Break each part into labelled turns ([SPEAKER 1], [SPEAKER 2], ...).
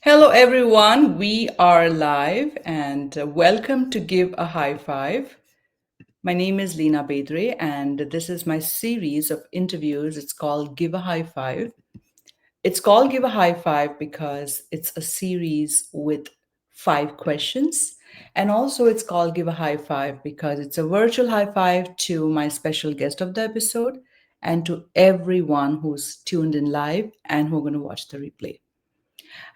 [SPEAKER 1] Hello, everyone. We are live and welcome to Give a High Five. My name is Leena Bedre, and this is my series of interviews. It's called Give a High Five. It's called Give a High Five because it's a series with 5 questions. And also, it's called Give a High Five because it's a virtual high five to my special guest of the episode and to everyone who's tuned in live and who are going to watch the replay.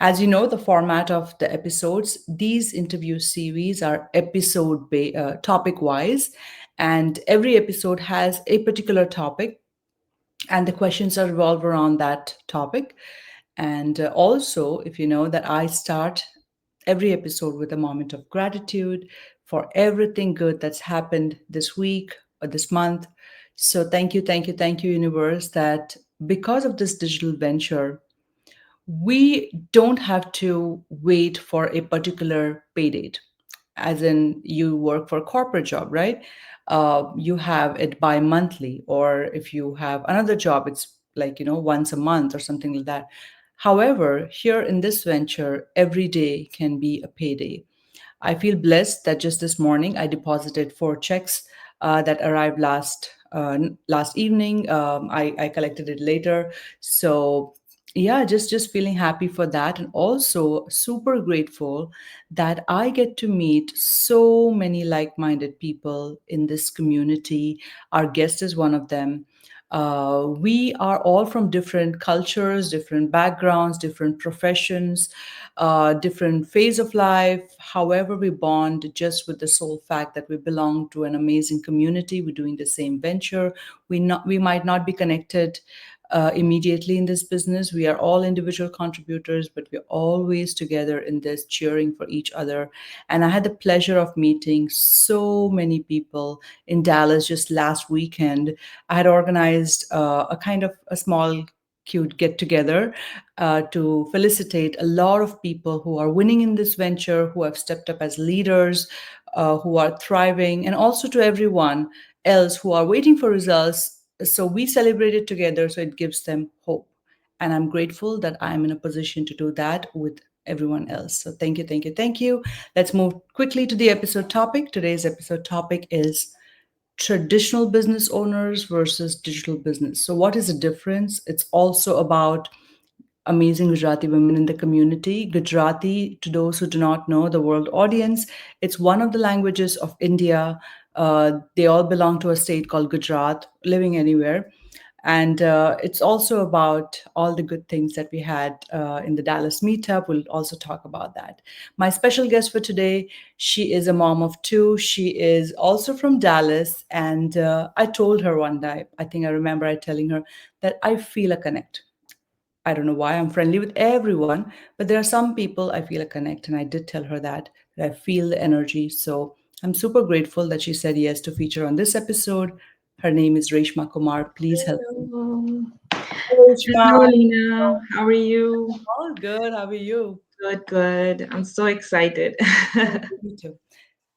[SPEAKER 1] As you know, the format of the episodes, these interview series are topic wise, and every episode has a particular topic, and the questions are revolved around that topic. And also, if you know that I start every episode with a moment of gratitude for everything good that's happened this week or this month. So, thank you, universe, that because of this digital venture, we don't have to wait for a particular pay date, as in you work for a corporate job, right? You have it bi-monthly, or if you have another job, it's like, once a month or something like that. However, here in this venture, every day can be a payday. I feel blessed that just this morning I deposited 4 checks that arrived last evening. I collected it later, so yeah, just feeling happy for that, and also super grateful that I get to meet so many like-minded people in this community. Our guest is one of them. We are all from different cultures, different backgrounds, different professions, different phase of life. However, we bond just with the sole fact that we belong to an amazing community. We're doing the same venture. We might not be connected immediately in this business. We are all individual contributors, but we're always together in this, cheering for each other. And I had the pleasure of meeting so many people in Dallas just last weekend. I had organized a kind of a small cute get together to felicitate a lot of people who are winning in this venture, who have stepped up as leaders, who are thriving, and also to everyone else who are waiting for results. So we celebrated together, so it gives them hope. And I'm grateful that I'm in a position to do that with everyone else. So thank you, thank you, thank you. Let's move quickly to the episode topic. Today's episode topic is traditional business owners versus digital business. So, what is the difference? It's also about amazing Gujarati women in the community. Gujarati, to those who do not know, the world audience, it's one of the languages of India. They all belong to a state called Gujarat, living anywhere. And it's also about all the good things that we had in the Dallas meetup. We'll also talk about that. My special guest for today, she is a mom of two. She is also from Dallas. And I told her one day, I think I remember I telling her that I feel a connect. I don't know why I'm friendly with everyone, but there are some people I feel a connect. And I did tell her that I feel the energy. So I'm super grateful that she said yes to feature on this episode. Her name is Reshma Kumar. Please help me.
[SPEAKER 2] Hello.
[SPEAKER 1] Hello, Reshma.
[SPEAKER 2] Hello, Lena. How are you?
[SPEAKER 1] All good. How are you?
[SPEAKER 2] Good, good. I'm so excited.
[SPEAKER 1] Oh, me too.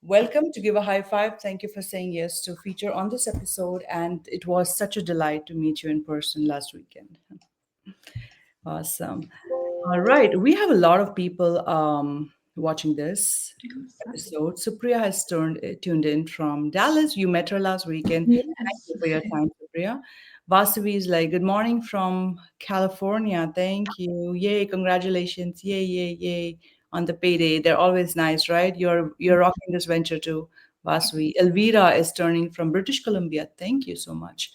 [SPEAKER 1] Welcome to Give a High Five. Thank you for saying yes to feature on this episode. And it was such a delight to meet you in person last weekend. Awesome. All right. We have a lot of people watching this episode. Supriya has tuned in from Dallas. You met her last weekend. Thank
[SPEAKER 2] Yes.
[SPEAKER 1] you for your time, Supriya. Vasavi is like, good morning from California. Thank you. Yay, congratulations. Yay, yay, yay on the payday. They're always nice, right? You're rocking this venture too, Vasavi. Elvira is turning from British Columbia. Thank you so much.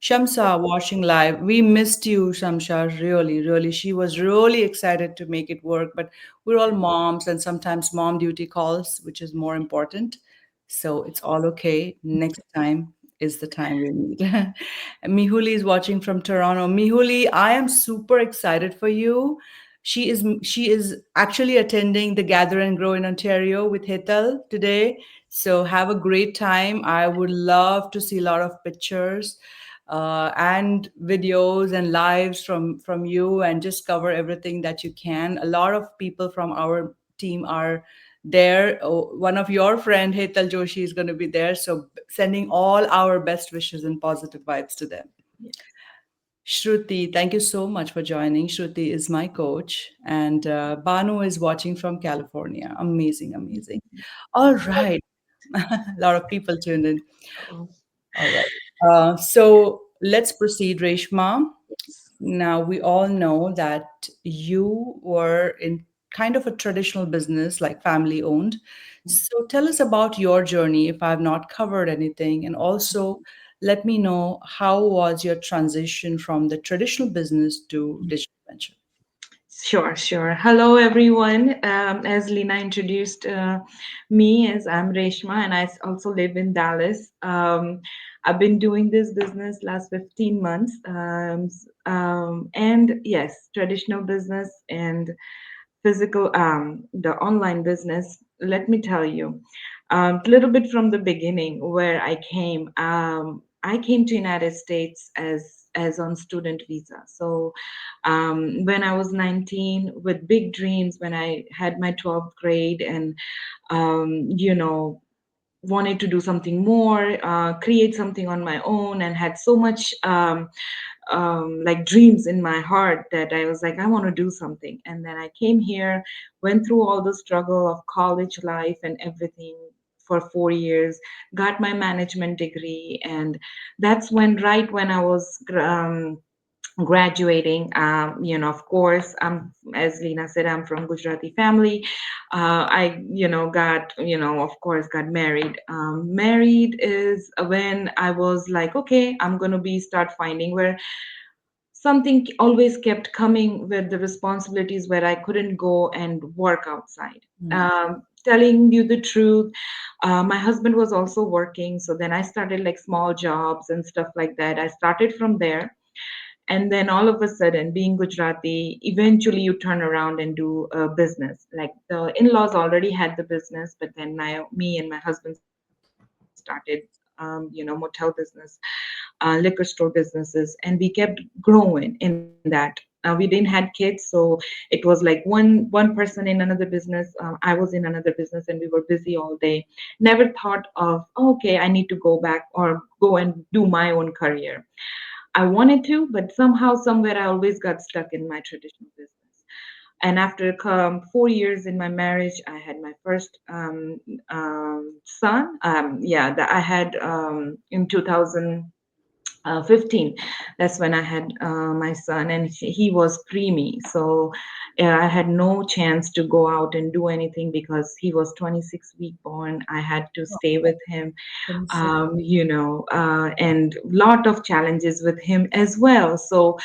[SPEAKER 1] Shamsa watching live. We missed you, Shamsa. Really, really. She was really excited to make it work, but we're all moms, and sometimes mom duty calls, which is more important. So it's all okay. Next time is the time we need. Mihuli is watching from Toronto. Mihuli, I am super excited for you. She is actually attending the Gather and Grow in Ontario with Hetal today. So have a great time. I would love to see a lot of pictures and videos and lives from you, and just cover everything that you can. A lot of people from our team are there. Oh, one of your friend Hetal Joshi is going to be there, so sending all our best wishes and positive vibes to them. Shruti, thank you so much for joining. Shruti is my coach, and Banu is watching from California. Amazing, amazing. All right. A lot of people tuned in.
[SPEAKER 2] Oh,
[SPEAKER 1] All right. So let's proceed, Reshma. Now, we all know that you were in kind of a traditional business, like family owned. So tell us about your journey if I've not covered anything. And also, let me know how was your transition from the traditional business to digital venture?
[SPEAKER 2] sure, sure. Hello, everyone. As Lena introduced me, as I'm Reshma, and also live in Dallas. I've been doing this business last 15 months, and yes, traditional business and physical, the online business. Let me tell you, a little bit from the beginning where I came. I came to United States as on student visa. So when I was 19, with big dreams, when I had my 12th grade, and you know, wanted to do something more, create something on my own, and had so much like dreams in my heart that I was like, I want to do something. And then I came here, went through all the struggle of college life and everything for 4 years, got my management degree, and that's when, right when I was graduating, of course, as Lena said, I'm from Gujarati family. I got, of course, got married. Married is when I was like, okay, I'm going to be start finding where something always kept coming with the responsibilities where I couldn't go and work outside.
[SPEAKER 1] Mm.
[SPEAKER 2] Telling you the truth, my husband was also working, so then I started like small jobs and stuff like that. I started from there, and then all of a sudden, being Gujarati, eventually you turn around and do a business. Like the in-laws already had the business, but then me and my husband started motel business, liquor store businesses, and we kept growing in that. We didn't had kids, so it was like one person in another business. I was in another business, and we were busy all day. Never thought of, oh, okay, I need to go back or go and do my own career. I wanted to, but somehow, somewhere, I always got stuck in my traditional business. And after 4 years in my marriage, I had my first son. Yeah, that I had in 2015. That's when I had my son, and he was preemie. So I had no chance to go out and do anything because he was 26-week born. I had to stay with him, and lot of challenges with him as well. So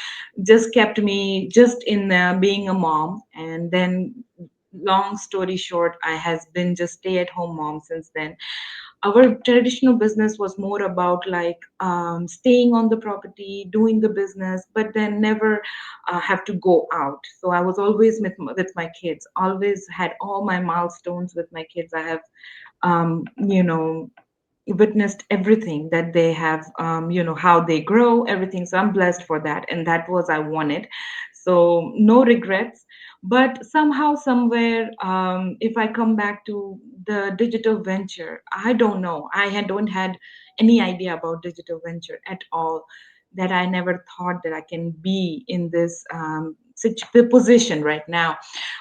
[SPEAKER 2] just kept me just in being a mom. And then, long story short, I has been just stay at home mom since then. Our traditional business was more about like staying on the property, doing the business, but then never have to go out. So I was always with my kids, always had all my milestones with my kids. I have um, you know witnessed everything that they have, how they grow, everything. So I'm blessed for that, and that was I wanted. So no regrets. But somehow, somewhere, if I come back to the digital venture, I don't know. Don't had any idea about digital venture at all. That I never thought that I can be in this position right now.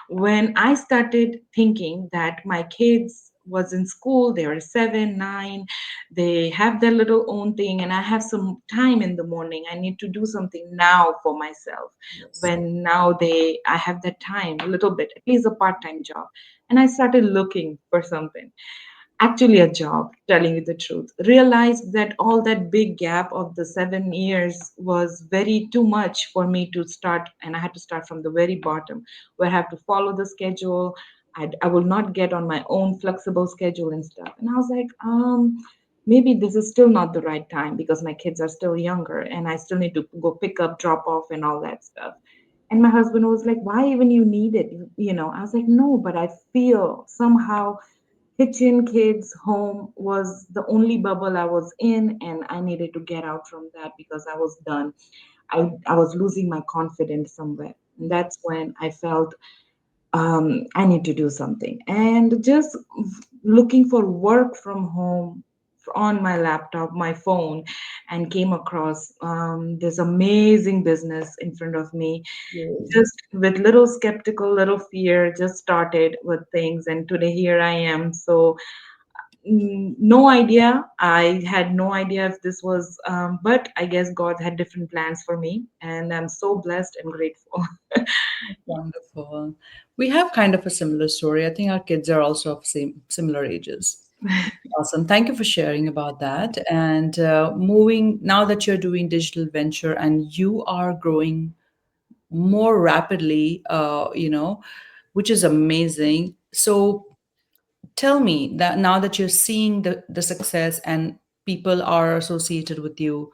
[SPEAKER 2] When I started thinking that my kids was in school, they were 7, 9, they have their little own thing, and I have some time in the morning. I need to do something now for myself.
[SPEAKER 1] Yes.
[SPEAKER 2] When now I have that time, a little bit, at least a part-time job. And I started looking for something, actually a job, telling you the truth. Realized that all that big gap of the 7 years was very too much for me to start, and I had to start from the very bottom, where I have to follow the schedule. I will not get on my own flexible schedule and stuff. And I was like, maybe this is still not the right time because my kids are still younger and I still need to go pick up, drop off, and all that stuff. And my husband was like, why even you need it? I was like, no, but I feel somehow kitchen kids home was the only bubble I was in, and I needed to get out from that because I was done. I was losing my confidence somewhere, and that's when I felt I need to do something. And just looking for work from home on my laptop, my phone, and came across this amazing business in front of me.
[SPEAKER 1] Yay.
[SPEAKER 2] Just with little skeptical, little fear, just started with things, and today here I am. So no idea. I had no idea if this was, but I guess God had different plans for me, and I'm so blessed and grateful.
[SPEAKER 1] Wonderful. We have kind of a similar story. I think our kids are also of same similar ages. Awesome. Thank you for sharing about that. And moving now that you're doing digital venture and you are growing more rapidly, which is amazing. So tell me that now that you're seeing the success and people are associated with you,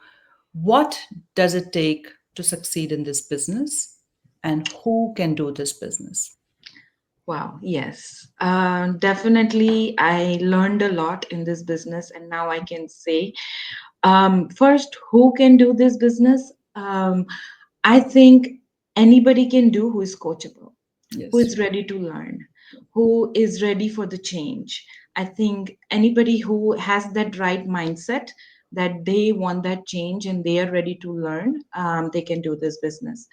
[SPEAKER 1] what does it take to succeed in this business and who can do this business?
[SPEAKER 2] Wow, yes. Definitely, I learned a lot in this business, and now I can say, first, who can do this business? I think anybody can do who is coachable, who
[SPEAKER 1] Yes.
[SPEAKER 2] is ready to learn, who is ready for the change. I think anybody who has that right mindset that they want that change and they are ready to learn, they can do this business.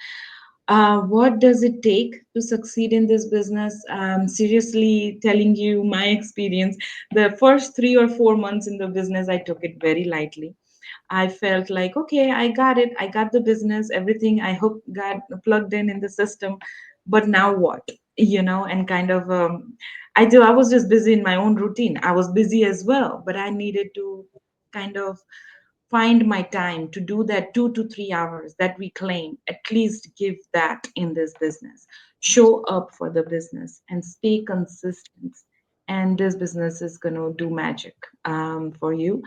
[SPEAKER 2] What does it take to succeed in this business? Seriously, telling you my experience, the first 3 or 4 months in the business, I took it very lightly. I felt like, okay, I got it. I got the business, everything I hope got plugged in the system. But now what? And kind of, I was just busy in my own routine. I was busy as well, but I needed to kind of find my time to do that 2 to 3 hours that we claim, at least give that in this business, show up for the business and stay consistent, and this business is going to do magic for you.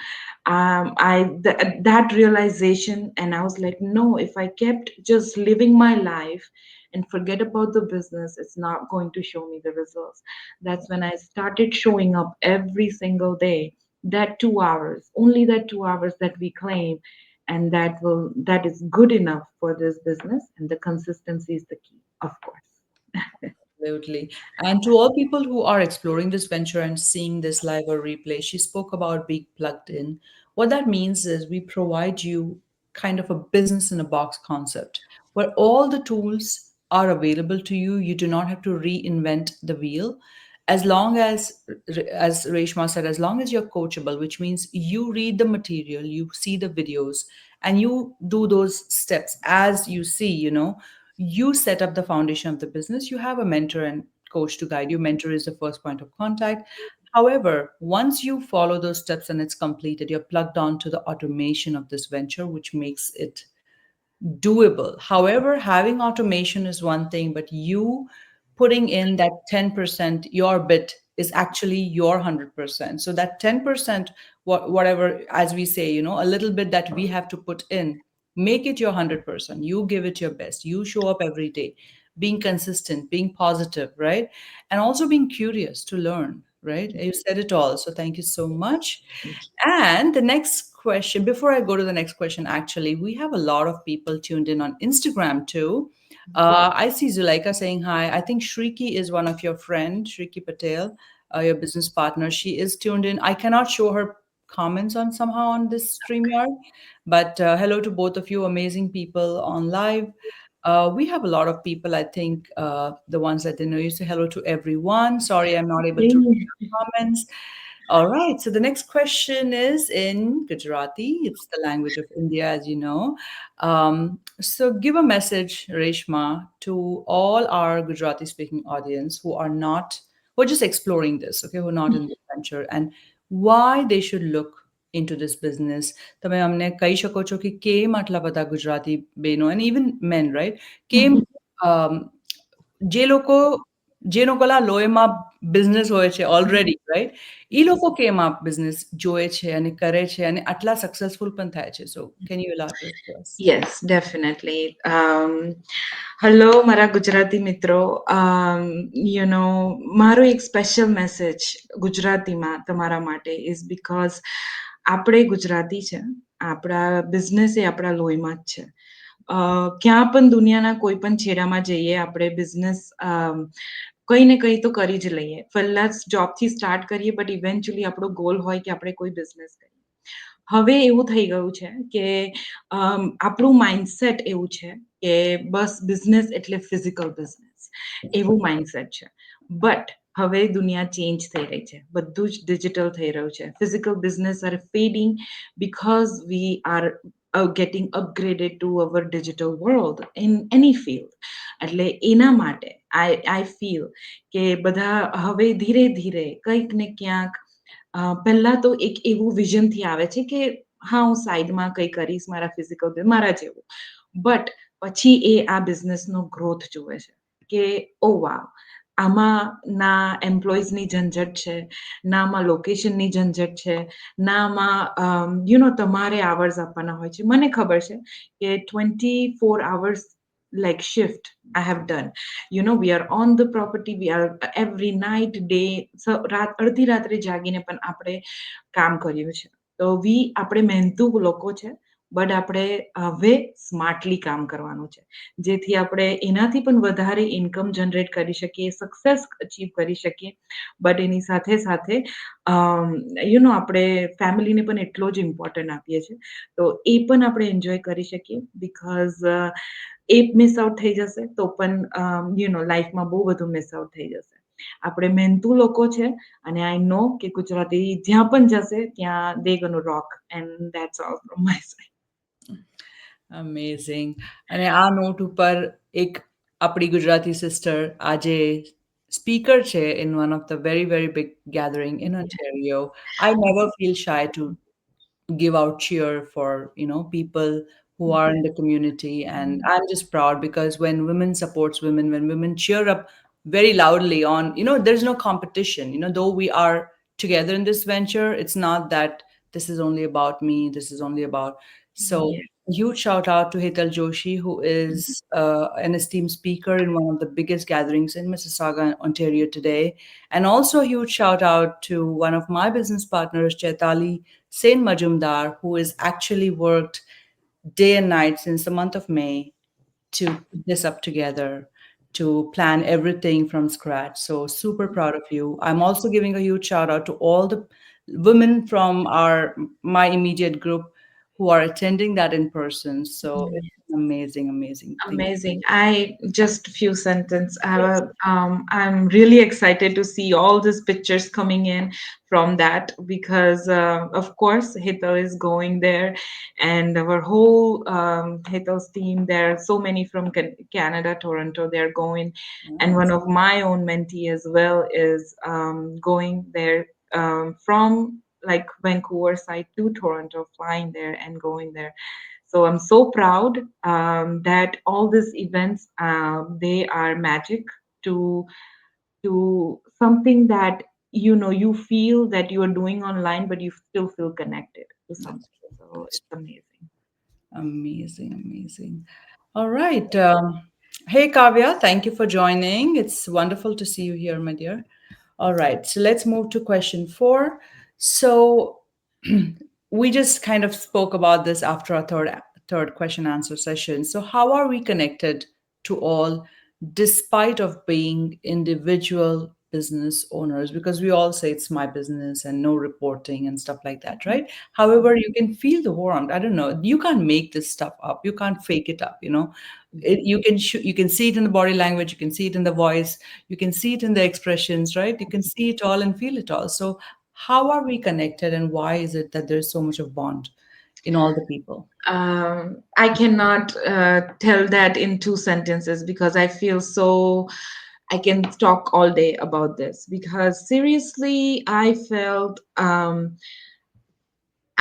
[SPEAKER 2] That realization, and I was like, no, if I kept just living my life and forget about the business, it's not going to show me the results. That's when I started showing up every single day, that 2 hours, only that 2 hours that we claim, and that is good enough for this business, and the consistency is the key, of course.
[SPEAKER 1] Absolutely. And to all people who are exploring this venture and seeing this live or replay, she spoke about being plugged in. What that means is we provide you kind of a business in a box concept where all the tools are available to you. You do not have to reinvent the wheel. As long as Reshma said, as long as you're coachable, which means you read the material, you see the videos, and you do those steps as you see, you set up the foundation of the business. You have a mentor and coach to guide you. Mentor is the first point of contact. However, once you follow those steps and it's completed, you're plugged on to the automation of this venture, which makes it doable. However, having automation is one thing, but you putting in that 10%, your bit is actually your 100%. So that 10%, whatever, as we say, a little bit that we have to put in, make it your 100%. You give it your best. You show up every day, being consistent, being positive, right? And also being curious to learn, right? You said it all. So thank you so much. And the next question, before I go to the next question, actually, we have a lot of people tuned in on Instagram too. I see Zuleika saying hi. I think Shriki is one of your friend, Shriki Patel, your business partner. She is tuned in. I cannot show her comments on somehow on this StreamYard, but hello to both of you, amazing people on live. We have a lot of people, I think, the ones that they know. You say hello to everyone. Sorry, I'm not able to read your comments. All right. So the next question is in Gujarati. It's the language of India, as you know. So give a message, Reshma, to all our Gujarati speaking audience who are just exploring this, okay, who are not in this venture, and why they should look into this business. તમે અમને કહી શકો છો કે કેમ આટલા બધા ગુજરાતી બહેનો and even men, right? કેમ um, જે લોકો જે લોકોના લોહીમાં બિઝનેસ હોય છે ઓલરેડી, રાઈટ? એ લોકો કેમ આ બિઝનેસ જોએ છે અને કરે છે અને આટલા સક્સેસફુલ પણ થાય છે. So can you elaborate for us?
[SPEAKER 2] Yes, definitely. Hello, Mara Gujarati Mitro. Maro એક special message ગુજરાતીમાં તમારા માટે is because આપણે ગુજરાતી છે, આપણા બિઝનેસ એ આપણા લોહીમાં જ છે. ક્યાં પણ દુનિયાના કોઈ પણ છેડામાં જઈએ, આપણે બિઝનેસ કઈ ને કઈ તો કરી જ લઈએ. પહેલા જોબથી સ્ટાર્ટ કરીએ, બટ ઇવેન્ચ્યુઅલી આપણો ગોલ હોય કે આપણે કોઈ બિઝનેસ કરીએ. હવે એવું થઈ ગયું છે કે આપણું માઇન્ડસેટ એવું છે કે બસ બિઝનેસ એટલે ફિઝિકલ બિઝનેસ એવું માઇન્ડસેટ છે. બટ હવે દુનિયા ચેન્જ થઈ રહી છે, બધું જ ડિજિટલ થઈ રહ્યું છે. Physical business are fading because we are getting upgraded to our digital world in any field. એટલે એના માટે આઈ ફીલ કે બધા હવે ધીરે ધીરે કંઈક ને ક્યાંક પહેલા તો એક એવું વિઝનથી આવે છે કે હા હું સાઈડમાં કંઈ કરીશ મારા ફિઝિકલ મારા જેવું, બટ પછી એ આ બિઝનેસનો ગ્રોથ જુએ છે કે ઓ વાવ, આમાં ના એમ્પ્લોઈઝની ઝંઝટ છે, ના આમાં લોકેશનની ઝંઝટ છે, ના આમાં તમારે આવર્સ આપવાના હોય છે. મને ખબર છે કે 24 hours like shift I have done. We are on the property, we are every night day, રાત અડધી રાત્રે જાગીને પણ આપણે કામ કર્યું છે. તો આપણે મહેનતુ લોકો છે, બટ આપણે હવે સ્માર્ટલી કામ કરવાનું છે, જેથી આપણે એનાથી પણ વધારે ઇન્કમ જનરેટ કરી શકીએ, સક્સેસ અચીવ કરી શકીએ. બટ એની સાથે સાથે આપણે ફેમિલીને પણ એટલો જ ઇમ્પોર્ટન્ટ આપીએ છીએ, તો એ પણ આપણે એન્જોય કરી શકીએ. બિકોઝ એ મિસ આઉટ થઈ જશે તો પણ લાઈફમાં બહુ બધું મિસ આઉટ થઈ જશે. આપણે મહેનતુ લોકો છે, અને આઈ નો કે ગુજરાતી જ્યાં પણ જશે ત્યાં they gonna rock, and that's all from my side.
[SPEAKER 1] Amazing. અને આ નોટ ઉપર એક આપણી ગુજરાતી સિસ્ટર આજે સ્પીકર છે in one of the very very big gathering in Ontario. I never feel shy to give out cheer for people who are in the community, and I'm just proud because when women supports women, when women cheer up very loudly on, there's no competition. Though we are together in this venture, it's not that this is only about me, this is only about. So
[SPEAKER 2] Yeah.
[SPEAKER 1] huge shout out to Hetal Joshi, who is an esteemed speaker in one of the biggest gatherings in Mississauga, Ontario today. And also a huge shout out to one of my business partners, Chaitali Sen Majumdar, who has actually worked day and night since the month of May to put this up together, to plan everything from scratch. So super proud of you. I'm also giving a huge shout out to all the women from my immediate group who are attending that in person. So it's an amazing, amazing thing.
[SPEAKER 2] Amazing. I just few sentence. I'm really excited to see all these pictures coming in from that because, of course, Hital is going there, and our whole Hital's team. There are so many from Canada, Toronto. They're going, and one of my own mentee as well is going there from like Vancouver side to Toronto, flying there and going there. So I'm so proud that all these events they are magic to something that you feel that you are doing online, but you still feel connected to
[SPEAKER 1] That's
[SPEAKER 2] something.
[SPEAKER 1] true.
[SPEAKER 2] So
[SPEAKER 1] That's
[SPEAKER 2] it's amazing.
[SPEAKER 1] amazing, amazing. All right. Hey, Kavya, thank you for joining. It's wonderful to see you here, my dear. All right. So let's move to question 4. So we just kind of spoke about this after our third question answer session. So how are we connected to all despite of being individual business owners? Because we all say it's my business and no reporting and stuff like that, right? However, you can feel the warmth. I don't know. You can't make this stuff up. You can't fake it up. You can see it in the body language. You can see it in the voice. You can see it in the expressions, right? You can see it all and feel it all. So how are we connected, and why is it that there's so much of bond in all the people?
[SPEAKER 2] I cannot tell that in two sentences because I feel so. I can talk all day about this because seriously, I felt I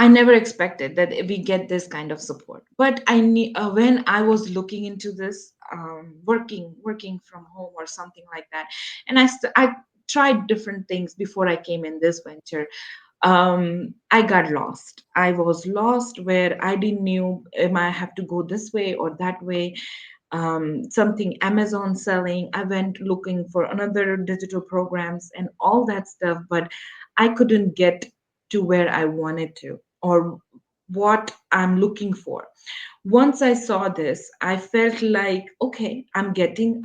[SPEAKER 2] never expected that we get this kind of support. But when I was looking into this, working from home or something like that, and I tried different things before I came in this venture. I got lost. I was lost where I didn't knew am I have to go this way or that way. Something Amazon selling. I went looking for another digital programs and all that stuff, but I couldn't get to where I wanted to or what I'm looking for. Once I saw this, I felt like, okay, I'm getting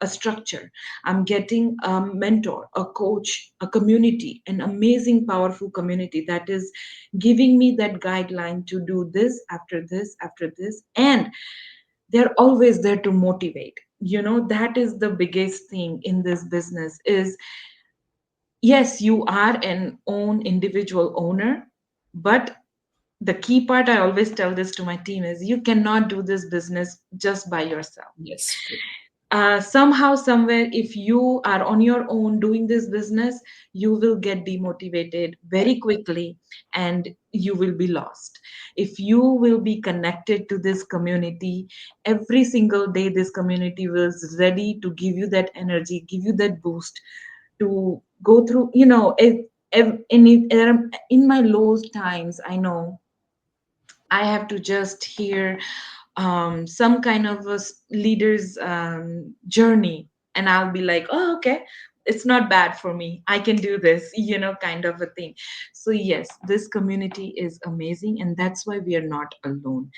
[SPEAKER 2] a structure. I'm getting a mentor, a coach, a community, an amazing, powerful community that is giving me that guideline to do this after this after this. And they're always there to motivate. That is the biggest thing in this business is, yes, you are an own individual owner, but the key part, I always tell this to my team, is you cannot do this business just by yourself.
[SPEAKER 1] Yes, true.
[SPEAKER 2] Somehow, somewhere, if you are on your own doing this business, you will get demotivated very quickly and you will be lost. If you will be connected to this community, every single day this community was ready to give you that energy, give you that boost to go through. In my low times, I know I have to just hear some kind of leader's journey, and I'll be like, oh, okay, it's not bad for me. I can do this, kind of a thing. So, yes, this community is amazing, and that's why we are not alone.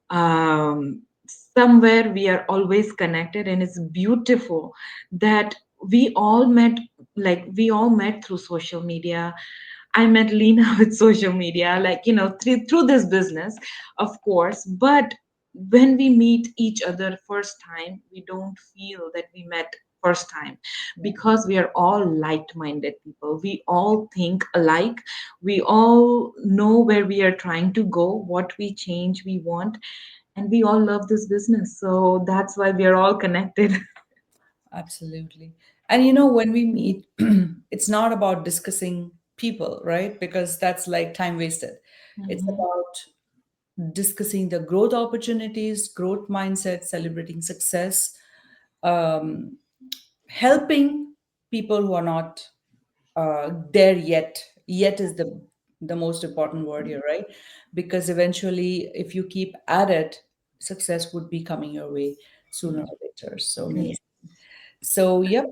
[SPEAKER 2] um, Somewhere we are always connected, and it's beautiful that we all met, like we all met through social media. I met Leena with social media, like, through this business, of course. But when we meet each other first time, we don't feel that we met first time, because we are all like-minded people. We all think alike. We all know where we are trying to go, what we change we want, and we all love this business. So that's why we are all connected.
[SPEAKER 1] Absolutely. And when we meet, it's not about discussing people, right? Because that's like time wasted. It's
[SPEAKER 2] Mhm.
[SPEAKER 1] about discussing the growth opportunities, growth mindset, celebrating success, um, helping people who are not there yet. Yet is the most important word here, right? Because eventually, if you keep at it, success would be coming your way sooner or later. So
[SPEAKER 2] Yeah.
[SPEAKER 1] amazing. So, yep.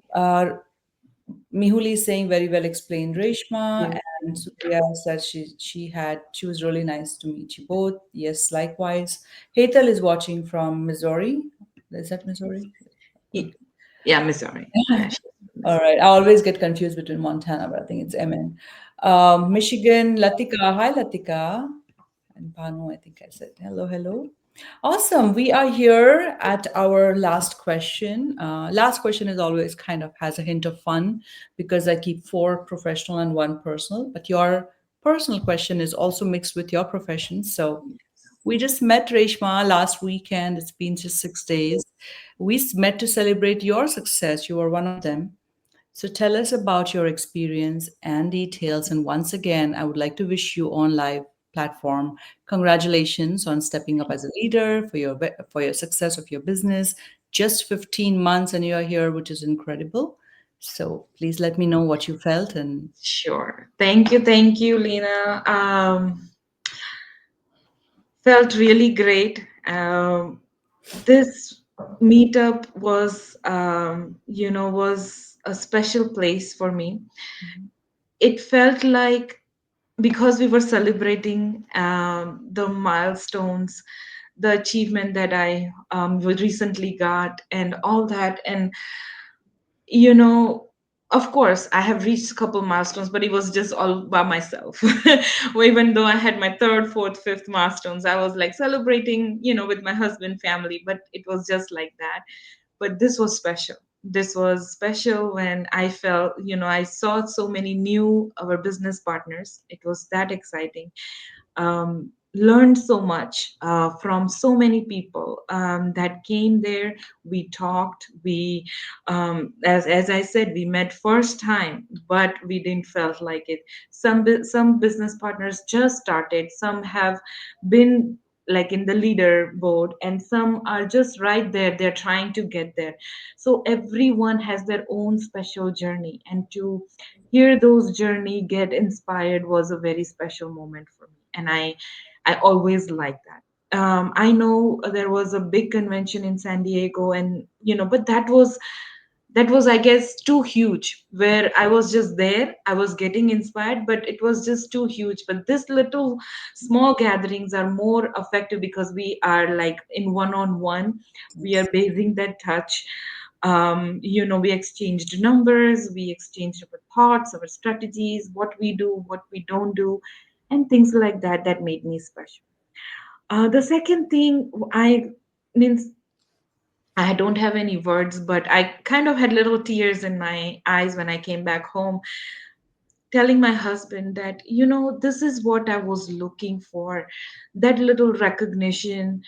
[SPEAKER 1] Mihuli is saying very well explained, Reshma,
[SPEAKER 2] Yeah.
[SPEAKER 1] and Supriya said she was really nice to meet you both. Yes, likewise. Hetal is watching from Missouri. Is that Missouri?
[SPEAKER 2] Y- yeah, Missouri. Yeah,
[SPEAKER 1] All right. I always get confused between Montana, but I think it's MN. Michigan, Latika. Hi, Latika. And Banu, I think I said hello, hello. Awesome. We are here at our last question. Last question is always kind of has a hint of fun because I keep four professional and one personal, but your personal question is also mixed with your profession. So we just met Reshma last weekend. It's been just 6 days. Met to celebrate your success. You were one of them. So tell us about your experience and details. And once again, I would like to wish you on live platform congratulations on stepping up as a leader for your success of your business. Just 15 months and you are here, which is incredible. So please let me know what you felt and
[SPEAKER 2] sure. Thank you, Lena. Felt really great. This meetup was a special place for me. It felt like, because we were celebrating the milestones, the achievement that I recently got, and all that. And you know of course I have reached a couple milestones, but it was just all by myself. Well, even though I had my third, fourth, fifth milestones, I was like celebrating, with my husband, family, but it was just like that. But this was special. This was special when I felt, I saw so many new our business partners. It was that exciting. Learned so much from so many people that came there. We talked. As I said, we met first time, but we didn't felt like it. Some business partners just started. Some have been like in the leaderboard, and some are just right there. They're trying to get there. So everyone has their own special journey, and to hear those journey get inspired was a very special moment for me, and I always like that. I know there was a big convention in San Diego, and but that was, I guess, too huge. Where I was just there, I was getting inspired, but it was just too huge. But this little small gatherings are more effective because we are like in one-on-one. We are
[SPEAKER 1] yes.
[SPEAKER 2] basing that touch. We exchanged numbers, we exchanged our thoughts, our strategies, what we do, what we don't do, and things like that. That made me special. The second thing, I means I don't have any words, but I kind of had little tears in my eyes when I came back home, telling my husband that, this is what I was looking for, that little recognition.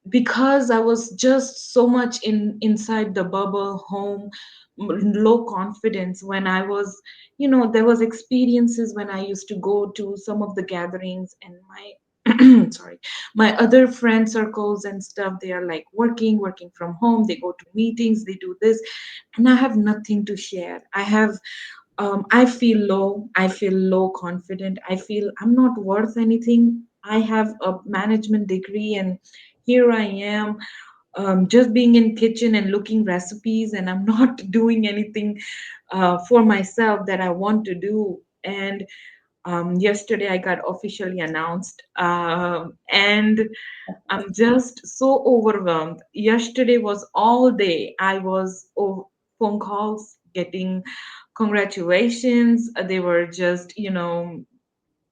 [SPEAKER 2] Because I was just so much inside the bubble home, low confidence when I was, there was experiences when I used to go to some of the gatherings, and my sorry, my other friend circles and stuff, they are like working from home, they go to meetings, they do this, and I have nothing to share. I feel low. I feel low confident. I feel I'm not worth anything. I have a management degree, and here I am, just being in kitchen and looking recipes, and I'm not doing anything for myself that I want to do. And yesterday I got officially announced, and I'm just so overwhelmed. Yesterday was all day. I was phone calls getting congratulations. They were just,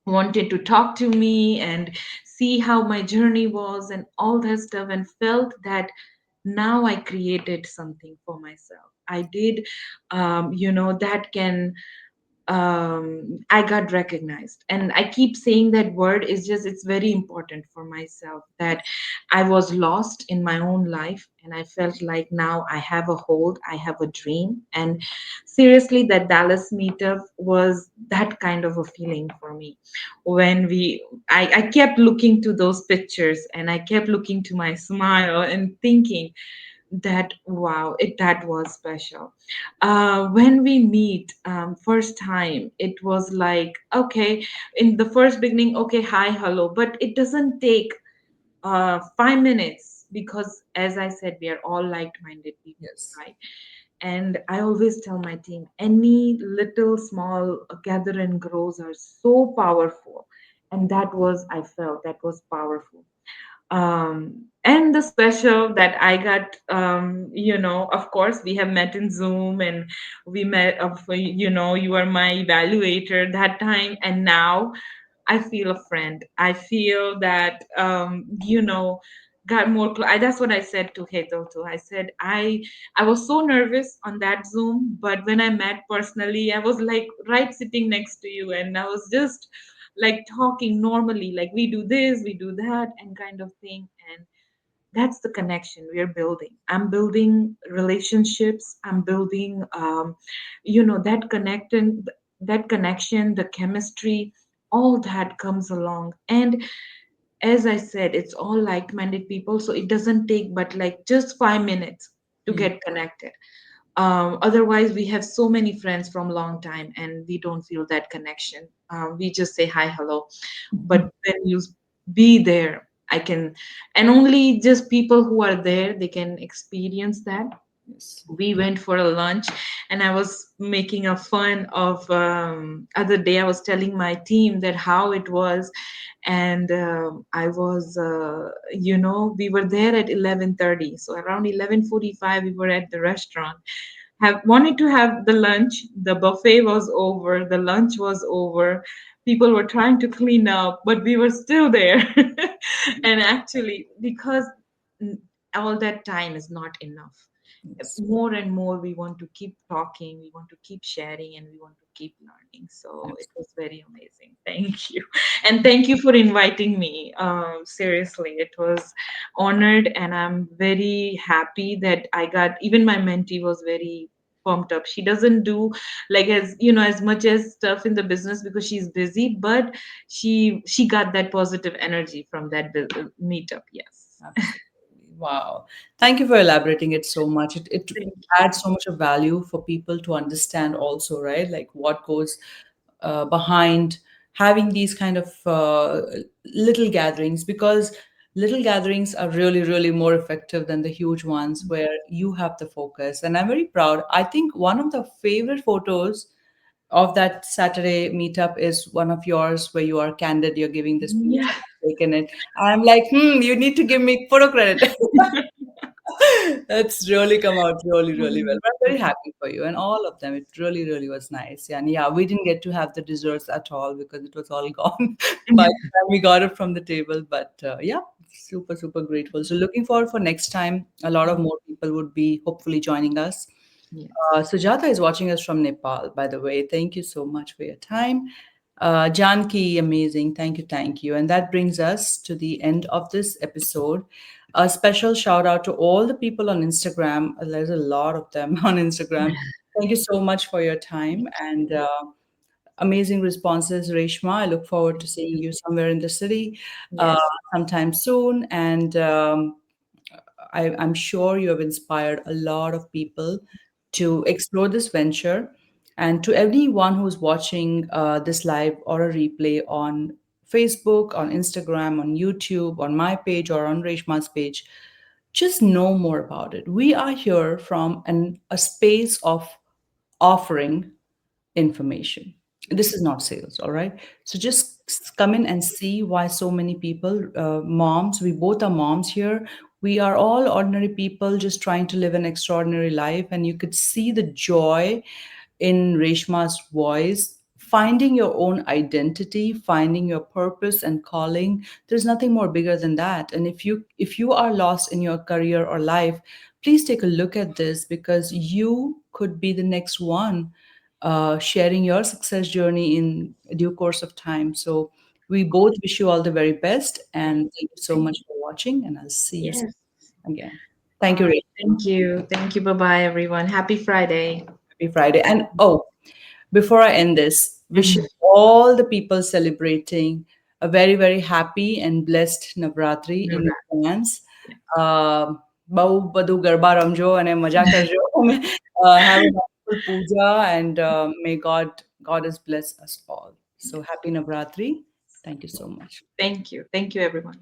[SPEAKER 2] wanted to talk to me and see how my journey was and all that stuff, and felt that now I created something for myself. I did, that can, I got recognized. And I keep saying that word is just, it's very important for myself, that I was lost in my own life, and I felt like now I have a hold, I have a dream. And seriously, that Dallas meetup was that kind of a feeling for me. When I kept looking to those pictures, and I kept looking to my smile and thinking that wow, that was special. When we meet first time, it was like, okay, in the first beginning, okay, hi, hello, but it doesn't take 5 minutes, because as I said, we are all like-minded people,
[SPEAKER 1] Yes.
[SPEAKER 2] right? And I always tell my team, any little small gather and grows are so powerful. And that was, I felt that was powerful. And the special that I got, of course, we have met in Zoom, and we met, you are my evaluator that time, and now I feel a friend. I feel that, got more. That's what I said to Hetal too. I said I was so nervous on that Zoom, but when I met personally, I was like right sitting next to you, and I was just like talking normally, like we do this, we do that, and kind of thing. And that's the connection we're building. I'm building relationships. I'm building, that connection, the chemistry, all that comes along. And as I said, it's all like-minded people, so it doesn't take but like just 5 minutes to
[SPEAKER 1] Mm.
[SPEAKER 2] get connected. Otherwise, we have so many friends from long time, and we don't feel that connection. We just say hi, hello, but when you be there, I can, and only just people who are there, they can experience that.
[SPEAKER 1] Yes.
[SPEAKER 2] We went for a lunch, and I was making a fun of, other day I was telling my team that how it was. And I was, we were there at 11:30, so around 11:45 we were at the restaurant, have wanted to have the lunch. The buffet was over, the lunch was over, people were trying to clean up, but we were still there. And actually, because mm, all that time is not enough,
[SPEAKER 1] Yes.
[SPEAKER 2] more and more we want to keep talking, we want to keep sharing, and we want to keep learning. So it was very amazing. Thank you. And thank you for inviting me. Seriously, it was honored, and I'm very happy that I got, even my mentee was very pumped up. She doesn't do like, as as much as stuff in the business because she's busy, but she got that positive energy from that meetup. Yes.
[SPEAKER 1] Absolutely. Wow. Thank you for elaborating it so much. It
[SPEAKER 2] Thank
[SPEAKER 1] adds so much of value for people to understand also, right? Like what goes behind having these kind of little gatherings, because little gatherings are really, really more effective than the huge ones where you have the focus. And I'm very proud. I think one of the favorite photos of that Saturday meetup is one of yours where you are candid, you're giving the speech,
[SPEAKER 2] you.
[SPEAKER 1] and taken it. I'm like, you need to give me photo credit. That's really come out really, really well.
[SPEAKER 2] Mm.
[SPEAKER 1] But I'm very happy for you and all of them. It really, really was nice. Yeah, and yeah, we didn't get to have the desserts at all because it was all gone by the time we got it from the table. But yeah, super, super grateful. So looking forward for next time. A lot of more people would be hopefully joining us.
[SPEAKER 2] Yes.
[SPEAKER 1] Sujata is watching us from Nepal, by the way. Thank you so much for your time. Janki, amazing. Thank you, thank you. And that brings us to the end of this episode. A special shout out to all the people on Instagram. There's a lot of them on Instagram. Thank you so much for your time and amazing responses, Reshma. I look forward to seeing you somewhere in the city uh,
[SPEAKER 2] Yes.
[SPEAKER 1] sometime soon. And I'm sure you have inspired a lot of people to explore this venture. And to everyone who's watching this live or a replay on Facebook, on Instagram, on YouTube, on my page, or on Reshma's page, just know more about it. We are here from a space of offering information. This is not sales, all right? So just come in and see why so many people, moms, we both are moms here. We are all ordinary people just trying to live an extraordinary life. And you could see the joy in Reshma's voice, finding your own identity, finding your purpose and calling. There's nothing more bigger than that. And if you are lost in your career or life, please take a look at this because you could be the next one sharing your success journey in due course of time. So we both wish you all the very best and thank you so
[SPEAKER 2] Thank
[SPEAKER 1] much for watching and I'll see you soon
[SPEAKER 2] Yes.
[SPEAKER 1] again.
[SPEAKER 2] All
[SPEAKER 1] Thank you,
[SPEAKER 2] right.
[SPEAKER 1] Rachel.
[SPEAKER 2] Thank you. Thank you. Bye bye, everyone. Happy Friday.
[SPEAKER 1] Happy Friday. And oh, before I end this, wishing
[SPEAKER 2] Mhm.
[SPEAKER 1] all the people celebrating a very, very happy and blessed Navratri in
[SPEAKER 2] Alright.
[SPEAKER 1] advance.
[SPEAKER 2] Yeah.
[SPEAKER 1] બહુ બધું ગરબા રમજો અને મજા કરજો. Have a wonderful puja and may God has blessed us all. So happy Navratri. Thank you so much.
[SPEAKER 2] Thank you. Thank you, everyone.